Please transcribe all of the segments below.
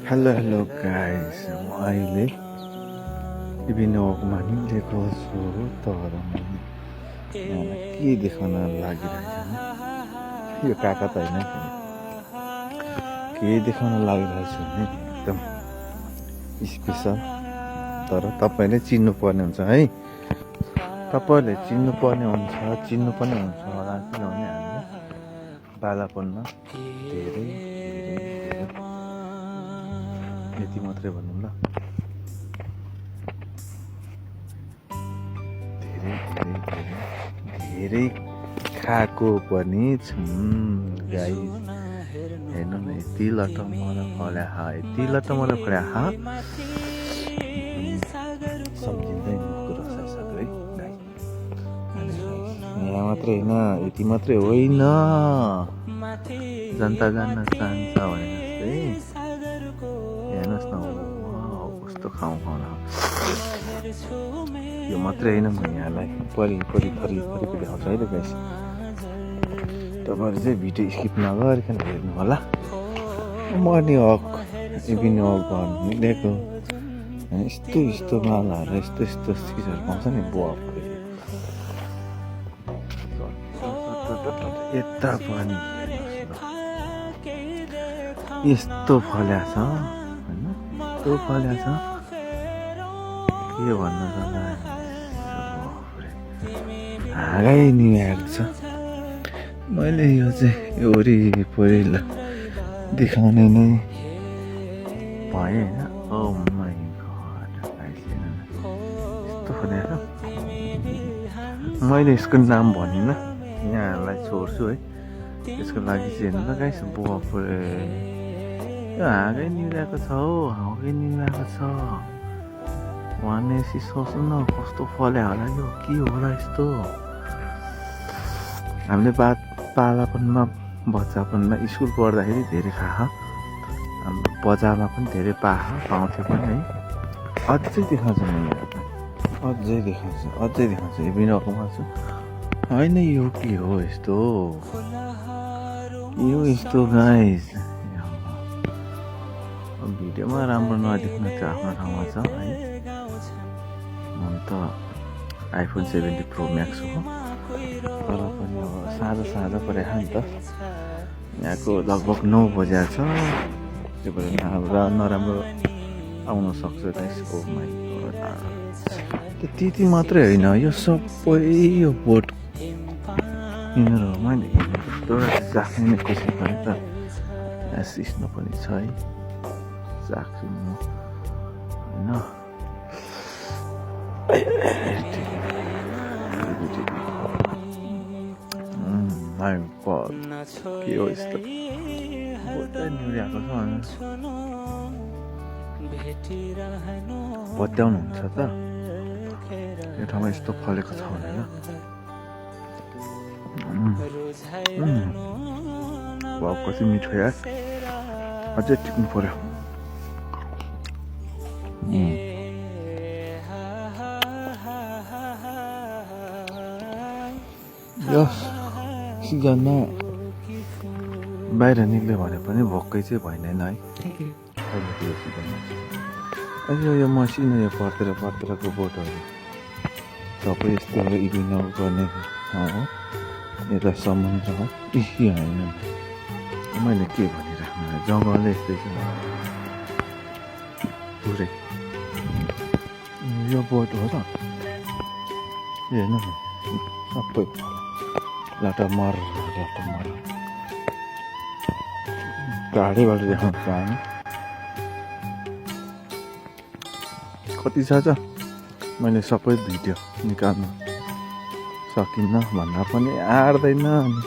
Hello guys. म अहिले evening वकमा निक्लेको छु तर यहाँलाई के देखाउन लागिरहेछ यो काका त होइन के देखाउन लागिरहेछ भने एकदम स्पेसल तर तपाईँले चिन्नुपर्ने हुन्छ है तपाईँहरूले चिन्नुपर्ने हुन्छ चिन्नु पनि हुन्छ होला किनभने हामीले बालापनमा धेरै यति मात्रै भनौँ ल धेरै खाएको पनि गाइस हेर्नु न यति लटमल फल्या यति लटमल फल्या सम्झिँदैन कुरा है यहाँ मात्रै होइन यति मात्रै होइन जनता जान्न चाहन्छ भने जस्तै हेर्नुहोस् न कस्तो खाउँ यो मात्रै होइन म यहाँलाई परि देखाउँछु है त गाइस तपाईँहरू चाहिँ भिडियो स्किप नगरिकन हेर्नु होला मर्निङ वक इभिनिङ वक गर्नु निक्लेको यस्तो मालाहरू यस्तो चिजहरू पाउँछ नि बुवाको यता पनि यस्तो फल्या छ होइन यस्तो फल्या छ के भन्नु पर्ला हाँगै निभाएको छ मैले यो चाहिँ वरिपरि देखाउने नै भएँ होइन ओ माइ गॉड यस्तो फल्या छ मैले यसको नाम भनिनँ यहाँहरूलाई छोड्छु है त्यसको लागि चाहिँ हेर्नु त गाइस बुवापुरे यो हाँगै निभाएको छ हौ हाँगै निभाएको छ भनेपछि सोच्नु न कस्तो फल्या होला यो के होला यस्तो हामीले पालापनमा बच्चापनमा स्कुल पढ्दाखेरि धेरै खाह हाम्रो बजारमा पनि धेरै पाउँथ्यो पनि है अझै देखाउँछ अझै देखाउँछ इभिनिङ वकमा छु होइन यो के हो यस्तो गाइस भिडियोमा राम्रो नदेख्न चाहिँ आफ्नो ठाउँमा छ है अन्त आइफोन 70 प्रो म्याक्स हो तर पनि अब साँझ परेको नि त यहाँको लगभग 9 बजे छ त्यो भएर नराम्रो आउन सक्छ गाइस ओ माइ गॉड त्यति मात्रै होइन यो सबै यो बोट यिनीहरू मैले चाख्ने कोसिस गरेँ त यहाँ सिस्नो पनि छ है चाख्छु म होइन के हो यस्तो निहुरिएको छ पत्याउनुहुन्छ त यो ठाउँमा यस्तो फलेको छ भनेर कति मिठो यार अझै टिप्नु पर्यो यो सिजनमा बाहिर निक्ल्यो भने पनि भोकै चाहिँ भएन है अहिलेको यो सिजनमा अहिले यो मसिनो यो पर्तेरको बोटहरू सबै यस्तो इभिनिङ गर्ने ठाउँ हो यता समुद्र हो होइन मैले के भनिराख्नु जङ्गलै यस्तै छ पुरै यो बोट हो त हेर्नु न सबै लटमर टाढैबाट देखाउनु पाएन कति छ मैले सबै भिडियो निकाल्नु सकिन्न भन्दा पनि आँट्दैन अनि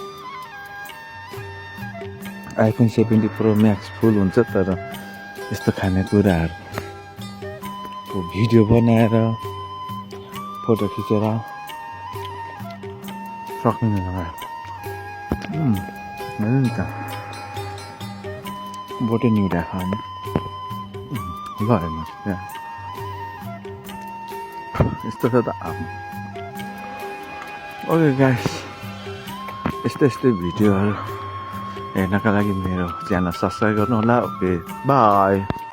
आइफोन 70 प्रो म्याक्स फुल हुन्छ तर यस्तो खानेकुराहरूको भिडियो बनाएर फोटो खिचेर सक्दैन हेर्नु नि त बोटै निहुरिएको होइन ल हेर्नुहोस् त्यहाँ यस्तो छ त ओके गाइस यस्तै भिडियोहरू हेर्नका लागि मेरो च्यानल सब्सक्राइब गर्नु होला ओके बाई